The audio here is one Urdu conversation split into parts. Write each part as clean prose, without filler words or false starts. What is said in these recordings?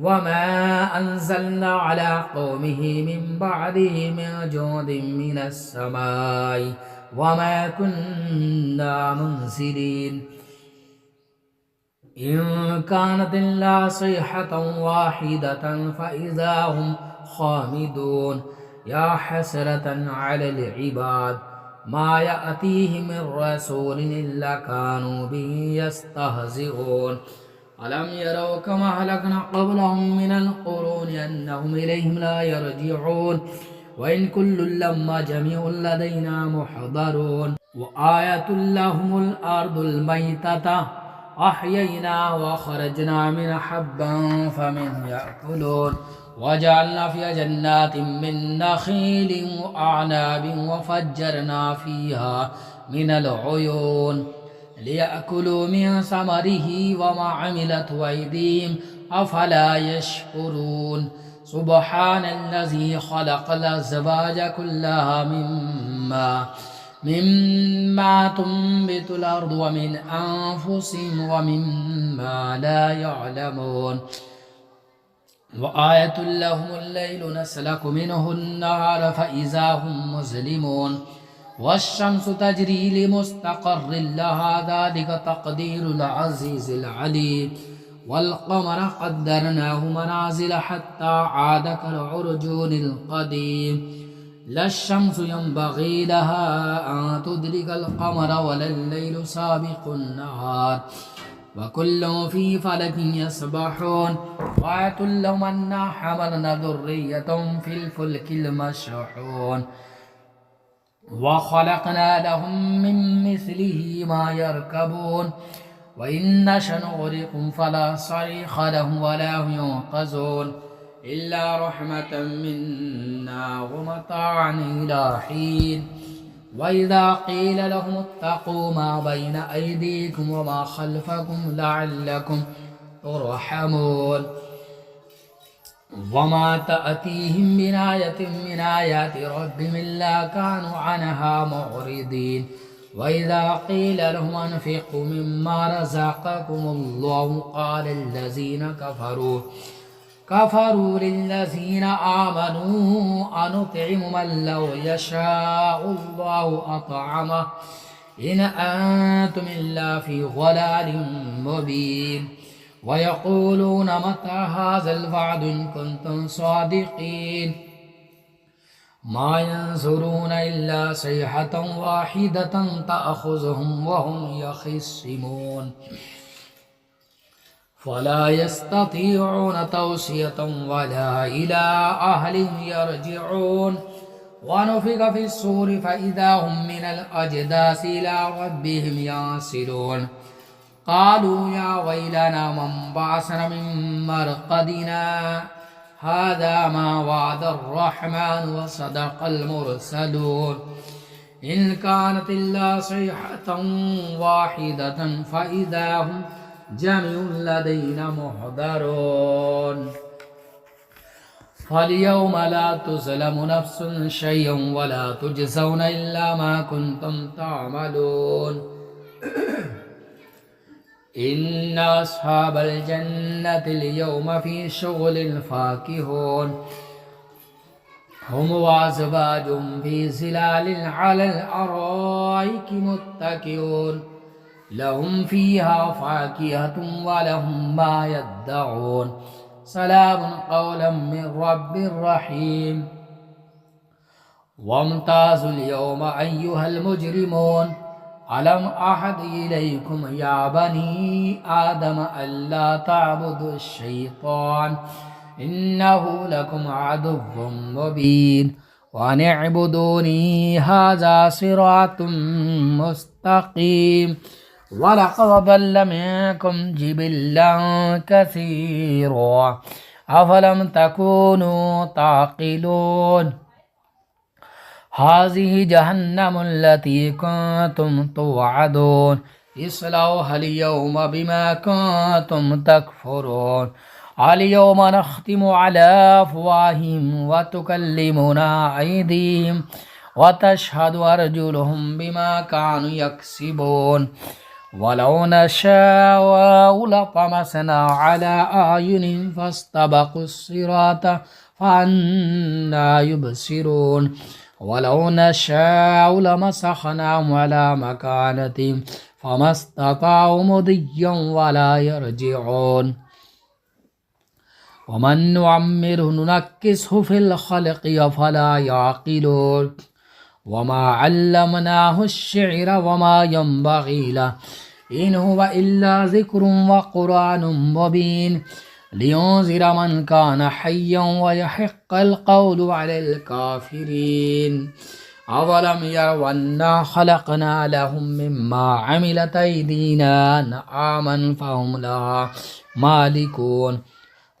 وما أنزلنا على قومه من بعده من جند من السماء وما كنا منزلين إن كانت إلا صيحة واحدة فإذا هم خامدون يا حسرة على العباد ما يأتيهم من رسول إلا كانوا به يستهزئون ألم يروا كما أهلكنا قبلهم من القرون أنهم إليهم لا يرجعون وإن كل لما جميع لدينا محضرون وآية لهم الأرض الميتة أحيينا وخرجنا من حبا فمنه يأكلون وجعلنا فيها جنات من نخيل وأعناب وفجرنا فيها من العيون ليأكلوا من ثمره وما عملت أيديهم أفلا يشكرون سبحان الذي خلق الأزواج كلها مما تنبت الأرض ومن أنفسهم ومما لا يعلمون وآية لهم الليل نسلك منه النهار فإذا هم مظلمون والشمس تجري لمستقر لها ذلك تقدير العزيز العليم والقمر قدرناه منازل حتى عاد كالعرجون القديم لا الشمس ينبغي لها أن تدرك القمر ولا الليل سابق النهار وكل في فلك يسبحون وآية لهم أنا حملنا ذرية في الفلك المشحون وخلقنا لهم من مثله ما يركبون وإن نشأ نغرقهم فلا صريخ لهم ولا هم ينقذون إلا رحمة منا ومتاعا إلى حين وإذا قيل لهم اتقوا ما بين أيديكم وما خلفكم لعلكم ترحمون وما تأتيهم من آية من آيات ربهم إلا كانوا عنها معرضين وإذا قيل لهم أنفقوا مما رزقكم الله قال الذين كفروا للذين آمنوا أنطعم من لو يشاء الله أطعمه إن أنتم إلا في ضلال مبين ويقولون متى هذا الوعد إن كنتم صادقين ما ينظرون إلا صيحة واحدة تأخذهم وهم يخصمون فلا يستطيعون توصية ولا إلى أهلهم يرجعون ونفخ في الصور فإذا هم من الأجداث إلى ربهم ينسلون قالوا يا ويلنا من بعثنا من مرقدنا هذا ما وعد الرحمن وصدق المرسلون إن كانت إلا صيحة واحدة فإذا هم جميع لدينا محضرون فاليوم لا تظلم نفس شيئا ولا تجزون إلا ما كنتم تعملون إن أصحاب الجنة اليوم في شغل فاكهون هم وأزواجهم في ظلال على الأرائك متكئون لهم فيها فاكهة ولهم ما يدعون سلام قولا من رب رحيم وامتازوا اليوم أيها المجرمون ألم أحد إليكم يا بني آدم ألا تعبدوا الشيطان إنه لكم عدو مبين وأن اعبدوني هذا صراط مستقيم ولقد ضل منكم جبلا كثيرا أفلم تكونوا تعقلون هذه جهنم التي كنتم توعدون اصلوها اليوم بما كنتم تكفرون اليوم نختم على أفواههم وتكلمنا أيديهم وتشهد أرجلهم بما كانوا يكسبون ولو نشاء لطمسنا على أعينهم فاستبقوا الصراط فأنى يبصرون ولو نشاء لمسخناهم على مكانتهم فما استطاعوا مضيا ولا يرجعون ومن نعمره ننكسه في الخلق أفلا يعقلون وما علمناه الشعر وما ينبغي له إن هو إلا ذكر وقرآن مبين لينذر من كان حيا ويحق القول على الكافرين أولم يروا أنا خلقنا لهم مما عملت أيدينا أنعاما فهم لها مالكون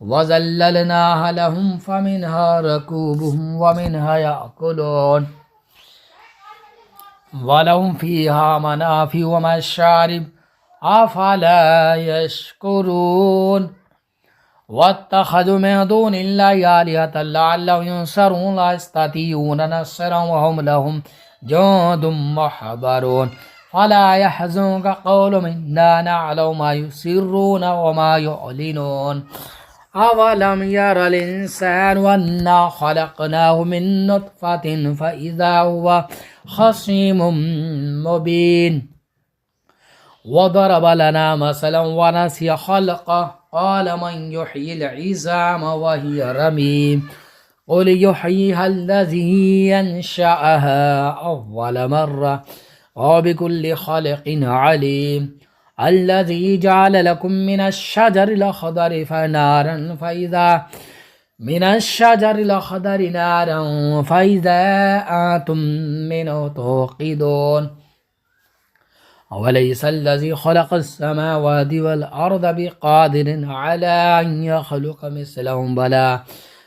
وذللناها لهم فمنها ركوبهم ومنها يأكلون ولهم فيها منافع ومشارب أفلا يشكرون واتخذوا من دون الله آلهة لعلهم ينصرون لا يستطيعون نصرا وهم لهم جند محضرون فلا يحزنك قولهم إنا نعلم ما يسرون وما يعلنون أولم ير الإنسان أنا خلقناه من نطفة فإذا هو خصيم مبين وضرب لنا مثلا ونسي خلقه قال من يحيي العظام وهي رميم قل يحييها الذي ينشأها أول مرة وبكل خلق عليم الذي جعل لكم من الشجر الأخضر فنارا فإذا من الشجر الأخضر نارا فإذا أنتم منه توقدون أوليس الذي خلق السماوات والأرض بقادر على أن يخلق مثلهم بلى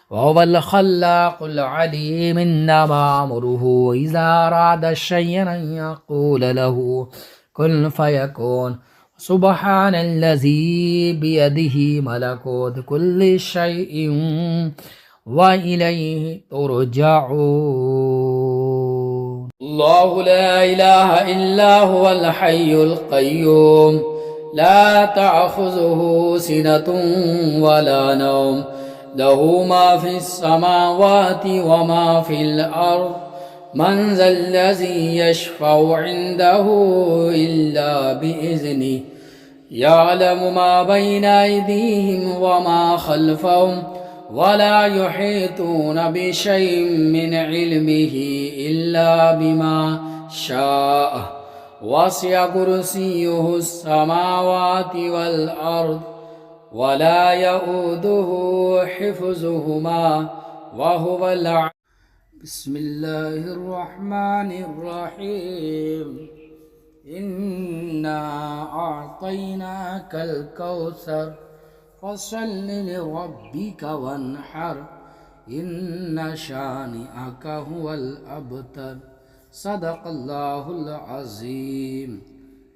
وهو الخلاق العليم إنما أمره إذا أراد شيئا أن يقول له كن فيكون سبحان الذي بيده ملكوت كل شيء وإليه ترجعون الله لا إله إلا هو الحي القيوم لا تأخذه سنة ولا نوم له ما في السماوات وما في الأرض من ذا الذي يشفع عنده إلا بإذنه يعلم ما بين أيديهم وما خلفهم ولا يحيطون بشيء من علمه إلا بما شاء وسع كرسيه السماوات والأرض ولا يؤوده حفظهما وهو العلي بسم الله الرحمن الرحيم إنا أعطيناك الكوثر فصل لربك وانحر إن شانئك هو الأبتر صدق الله العظيم